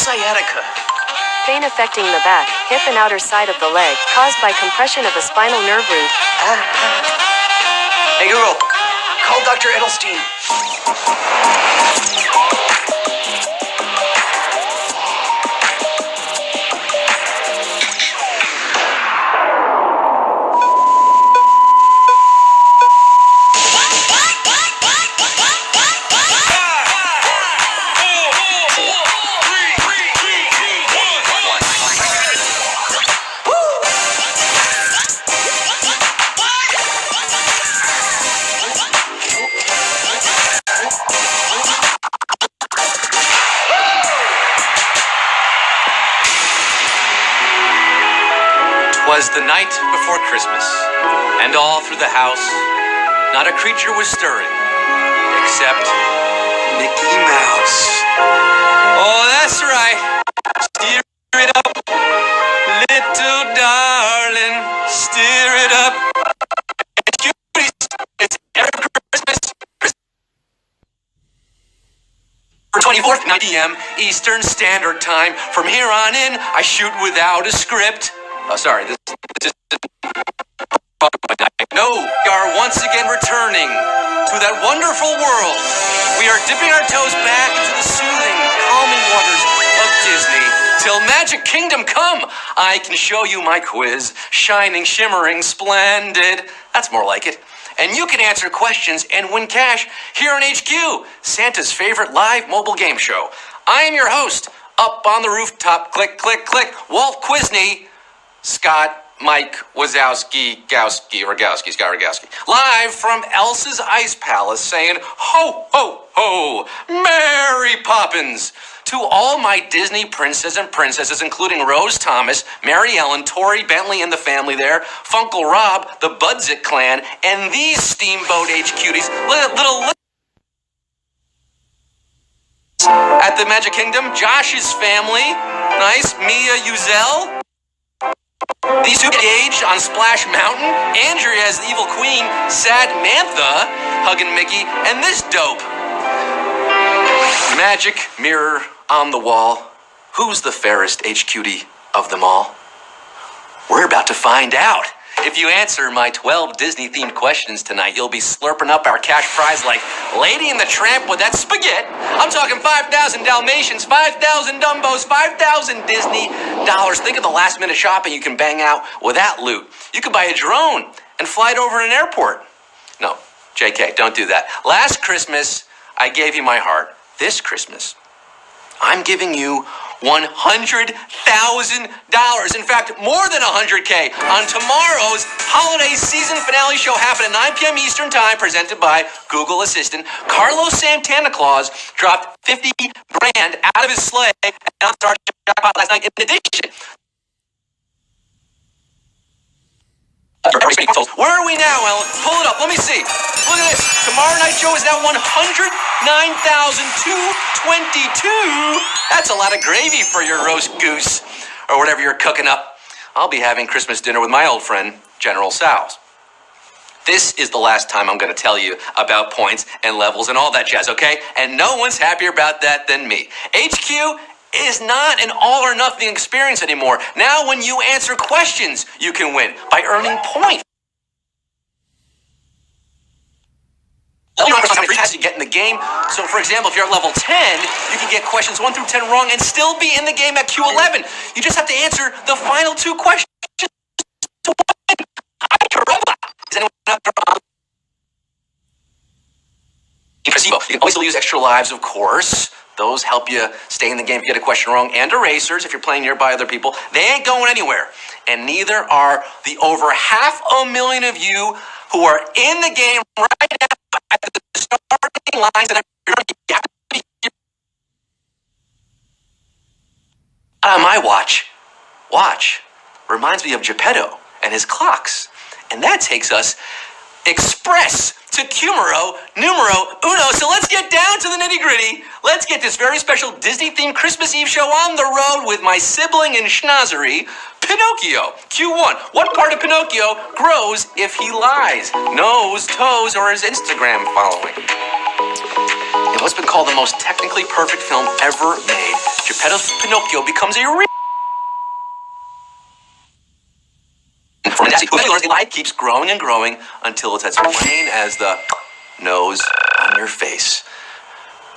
sciatica? Pain affecting the back, hip and outer side of the leg, caused by compression of a spinal nerve root. Hey Google, call Dr. Edelstein. Was the night before Christmas, and all through the house, not a creature was stirring, except Mickey Mouse. Oh, that's right. Steer it up, little darling, steer it up. It's every Christmas. For 24th, 9 p.m. Eastern Standard Time. From here on in, I shoot without a script. Oh, sorry, this is... No, we are once again returning to that wonderful world. We are dipping our toes back into the soothing, calming waters of Disney. Till Magic Kingdom come, I can show you my quiz. Shining, shimmering, splendid. That's more like it. And you can answer questions and win cash here on HQ, Santa's favorite live mobile game show. I am your host, up on the rooftop, click, click, click, Walt Quisney. Scott, Mike, Wazowski, Scott Rogowski. Live from Elsa's Ice Palace saying, ho, ho, ho, Mary Poppins. To all my Disney princes and princesses, including Rose Thomas, Mary Ellen, Tori Bentley and the family there, Funkle Rob, the Budzik clan, and these Steamboat H cuties, little at the Magic Kingdom, Josh's family, nice, Mia Uzel. These two get aged on Splash Mountain, Andrea as the evil queen, Samantha, hugging Mickey, and this dope. Magic mirror on the wall. Who's the fairest H-cutie of them all? We're about to find out. If you answer my 12 Disney-themed questions tonight, you'll be slurping up our cash prize like Lady and the Tramp with that spaghetti. I'm talking 5,000 Dalmatians, 5,000 Dumbos, 5,000 Disney dollars. Think of the last-minute shopping you can bang out with that loot. You could buy a drone and fly it over an airport. No, JK, don't do that. Last Christmas, I gave you my heart. This Christmas, I'm giving you $100,000. In fact, more than $100K on tomorrow's holiday season finale show happening at 9 p.m. Eastern Time, presented by Google Assistant. Carlos Santana Claus dropped 50 grand out of his sleigh and on the jackpot last night. In addition, where are we now, Ellen? Pull it up. Let me see. Look at this. Tomorrow Night Show is now 109,222. That's a lot of gravy for your roast goose or whatever you're cooking up. I'll be having Christmas dinner with my old friend, General Sal's. This is the last time I'm going to tell you about points and levels and all that jazz, okay? And no one's happier about that than me. HQ is not an all-or-nothing experience anymore. Now when you answer questions, you can win by earning points. You know how many tests you get in the game. So, for example, if you're at level 10, you can get questions 1 through 10 wrong and still be in the game at Q11. You just have to answer the final 2 questions to win. Is anyone up there? You can always use extra lives, of course. Those help you stay in the game if you get a question wrong. And erasers, if you're playing nearby other people. They ain't going anywhere. And neither are the over 500,000 of you who are in the game right now at the starting lines. And my watch reminds me of Geppetto and his clocks. And that takes us express to numero uno. So let's get down to the nitty-gritty. Let's get this very special Disney-themed Christmas Eve show on the road with my sibling in schnozzery, Pinocchio. Q1. What part of Pinocchio grows if he lies? Nose, toes, or his Instagram following? In what's been called the most technically perfect film ever made, Geppetto's Pinocchio becomes a real light keeps growing and growing until it's as plain as the nose on your face.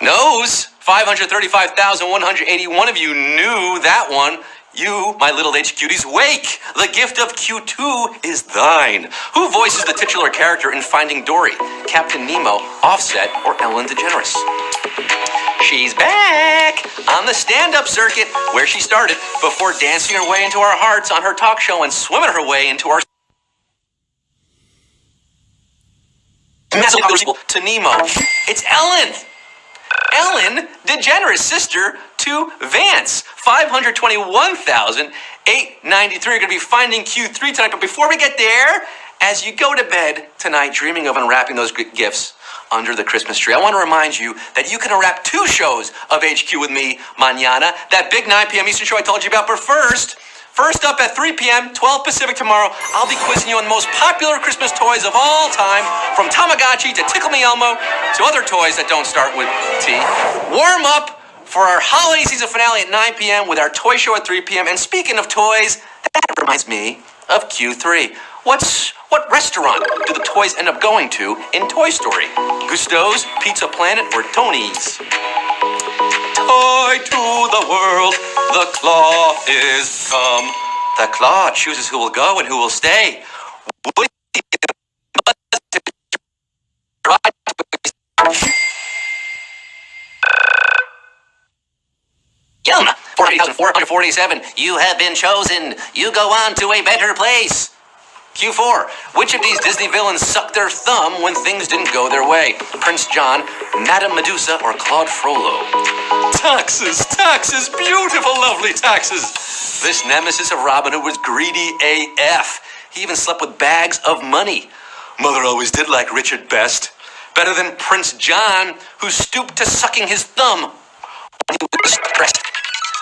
Nose? 535,181 of you knew that one. You, my little H cuties, wake! The gift of Q2 is thine. Who voices the titular character in Finding Dory? Captain Nemo, Offset, or Ellen DeGeneres? She's back on the stand-up circuit where she started before dancing her way into our hearts on her talk show and swimming her way into our massive sequel to Nemo. It's Ellen! Ellen DeGeneres, sister to Vance. 521,893 are going to be finding Q3 tonight. But before we get there, as you go to bed tonight dreaming of unwrapping those gifts under the Christmas tree, I want to remind you that you can unwrap 2 shows of HQ with me mañana. That big 9 p.m. Eastern show I told you about. But first up at 3 p.m., 12 Pacific tomorrow, I'll be quizzing you on the most popular Christmas toys of all time, from Tamagotchi to Tickle Me Elmo to other toys that don't start with T. Warm up for our holiday season finale at 9 p.m. with our toy show at 3 p.m. And speaking of toys, that reminds me of Q3. What restaurant do the toys end up going to in Toy Story? Gusto's, Pizza Planet, or Tony's? Toy to the world, the claw is come. The claw chooses who will go and who will stay. Yum! 48,447. You have been chosen. You go on to a better place. Q4. Which of these Disney villains sucked their thumb when things didn't go their way? Prince John, Madame Medusa, or Claude Frollo? Taxes, beautiful, lovely taxes. This nemesis of Robin Hood was greedy AF. He even slept with bags of money. Mother always did like Richard best. Better than Prince John, who stooped to sucking his thumb when he was stressed.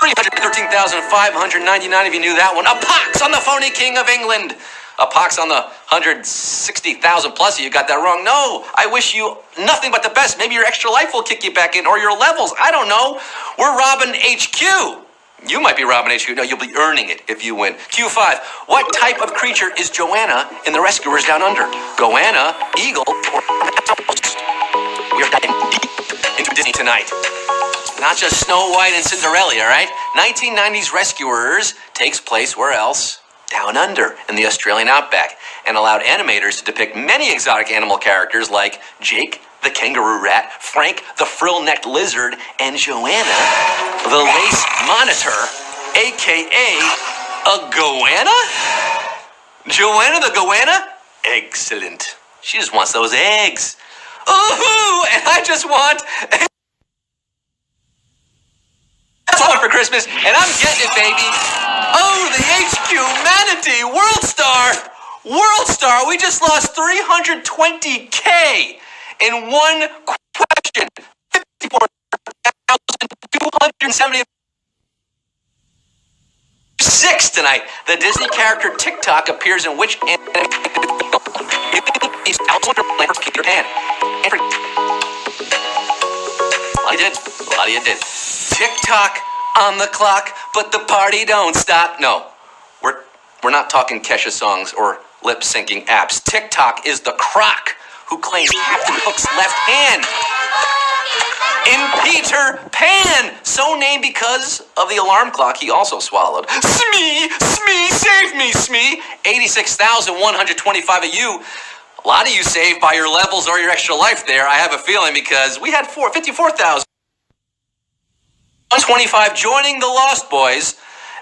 313,599 of you knew that one. A pox on the phony King of England. A pox on the 160,000 plus of you got that wrong. No, I wish you nothing but the best. Maybe your extra life will kick you back in, or your levels. I don't know. We're Robin HQ. You might be Robin HQ. No, you'll be earning it if you win. Q5. What type of creature is Joanna in The Rescuers Down Under? Goanna, eagle, or mouse? We are diving deep into Disney tonight. Not just Snow White and Cinderella, all right? 1990s Rescuers takes place where else? Down under in the Australian outback, and allowed animators to depict many exotic animal characters like Jake the kangaroo rat, Frank the frill-necked lizard, and Joanna the lace monitor, aka a goanna? Joanna the goanna? Excellent. She just wants those eggs. Ooh, and I just want for Christmas, and I'm getting it, baby. Oh, the HQ Manatee World Star. We just lost 320K in one question. 54,276 tonight. The Disney character TikTok appears in which animated film? Alice in Wonderland or Peter Pan? A lot of you did. TikTok on the clock, but the party don't stop. No, we're not talking Kesha songs or lip-syncing apps. TikTok is the croc who claims Captain Hook's left hand in Peter Pan, so named because of the alarm clock he also swallowed. Smee, save me, Smee. 86,125 of you. A lot of you saved by your levels or your extra life there, I have a feeling, because we had 54,000. 125 joining the Lost Boys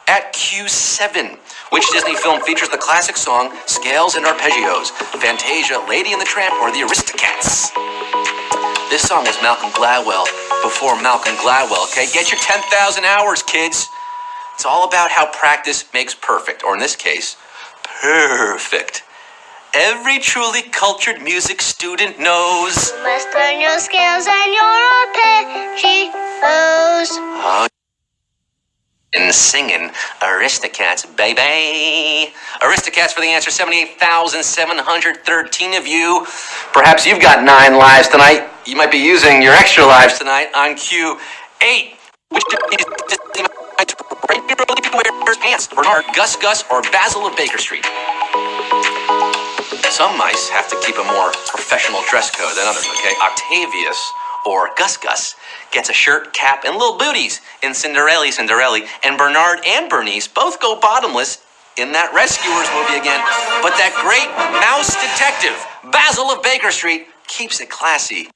at Q7. Which Disney film features the classic song Scales and Arpeggios? Fantasia, Lady and the Tramp, or the Aristocats? This song was Malcolm Gladwell before Malcolm Gladwell, okay? Get your 10,000 hours, kids. It's all about how practice makes perfect, or in this case, perfect. Every truly cultured music student knows. You must learn your scales and your arpeggios. Oh, and singing Aristocats, baby. Aristocats for the answer, 78,713 of you. Perhaps you've got 9 lives tonight. You might be using your extra lives tonight on Q8. Which regularly wears pants. Bernard, Gus Gus, or Basil of Baker Street. Some mice have to keep a more professional dress code than others, okay? Octavius, or Gus Gus, gets a shirt, cap, and little booties in Cinderelli, and Bernard and Bernice both go bottomless in that Rescuers movie again. But that great mouse detective, Basil of Baker Street, keeps it classy.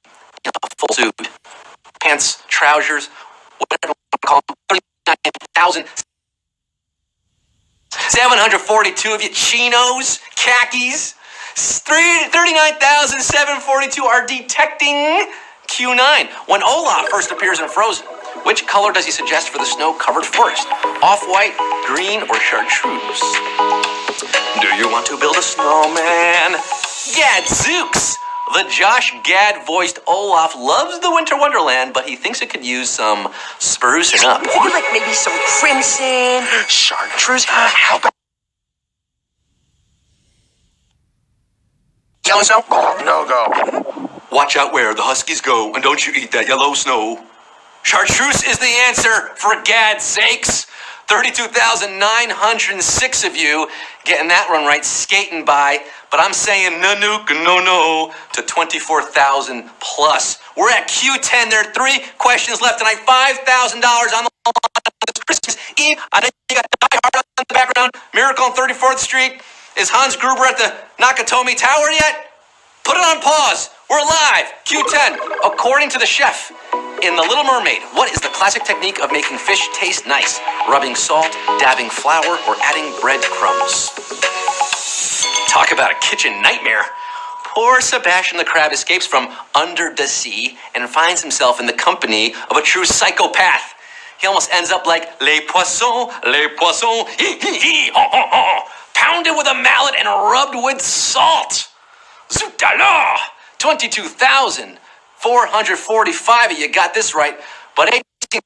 A full suit, pants, trousers, whatever you want to call them, 39,742 of you chinos, khakis, 39,742 are detecting Q9. When Olaf first appears in Frozen, which color does he suggest for the snow-covered forest? Off-white, green, or chartreuse? Do you want to build a snowman? Gadzooks! The Josh Gad-voiced Olaf loves the Winter Wonderland, but he thinks it could use some sprucing up. Or like maybe some crimson, chartreuse. How about yellow snow? No go. Watch out where the Huskies go, and don't you eat that yellow snow. Chartreuse is the answer, for Gad's sakes. 32,906 of you getting that one right, skating by. But I'm saying no to 24,000 plus. We're at Q10. There are 3 questions left tonight. $5,000 on the line this Christmas Eve. I know you got Die Hard on the background. Miracle on 34th Street. Is Hans Gruber at the Nakatomi Tower yet? Put it on pause. We're live. Q10. According to the chef in The Little Mermaid, what is the classic technique of making fish taste nice? Rubbing salt, dabbing flour, or adding breadcrumbs? Talk about a kitchen nightmare. Poor Sebastian the Crab escapes from under the sea and finds himself in the company of a true psychopath. He almost ends up like les poissons, hee hee hee, ho ho ho, pounded with a mallet and rubbed with salt. Zut alors! 22,445 of you got this right, but 18,000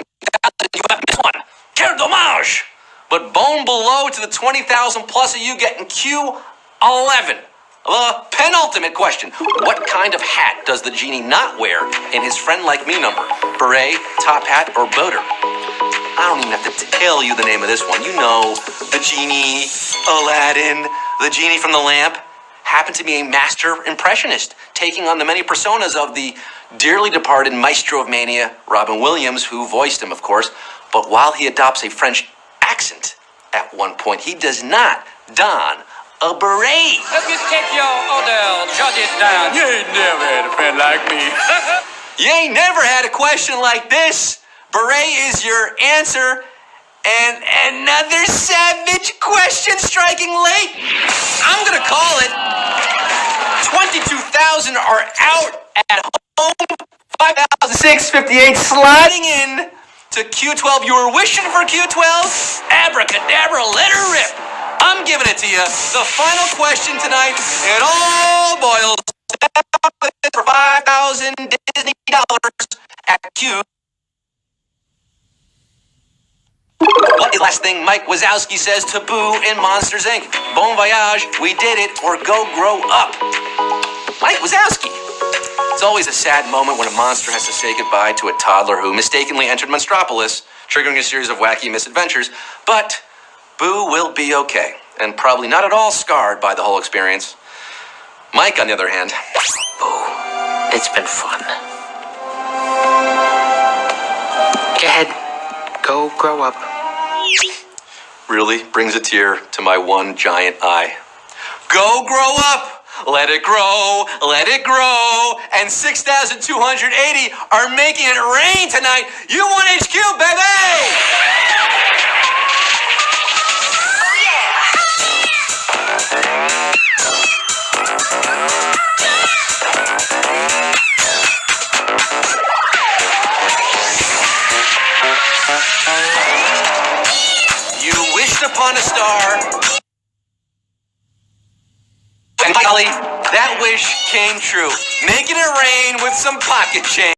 you got this one. Quel dommage! But bone below to the 20,000 plus of you getting Q11. The penultimate question. What kind of hat does the genie not wear in his Friend Like Me number? Beret, top hat, or boater? I don't even have to tell you the name of this one. You know, the genie, Aladdin, the genie from the lamp, happened to be a master impressionist, taking on the many personas of the dearly departed maestro of mania, Robin Williams, who voiced him, of course. But while he adopts a French accent at one point, he does not don a beret. Let me take your order, jot it down. You ain't never had a friend like me. You ain't never had a question like this. Beret is your answer. And another savage question striking late. I'm going to call it. 22,000 are out at home. 5,658 sliding in to Q12. You were wishing for Q12? Abracadabra, let her rip. I'm giving it to you. The final question tonight, it all boils down for 5,000 Disney dollars at Q. What is the last thing Mike Wazowski says to Boo in Monsters, Inc.? Bon voyage, we did it, or go grow up. Mike Wazowski. It's always a sad moment when a monster has to say goodbye to a toddler who mistakenly entered Monstropolis, triggering a series of wacky misadventures. But Boo will be okay, and probably not at all scarred by the whole experience. Mike, on the other hand, Boo, it's been fun. Go ahead. Go grow up. really brings a tear to my one giant eye. Go grow up! Let it grow, and 6,280 are making it rain tonight. U1HQ, baby! You wished upon a star. And finally, that wish came true. Making it rain with some pocket change.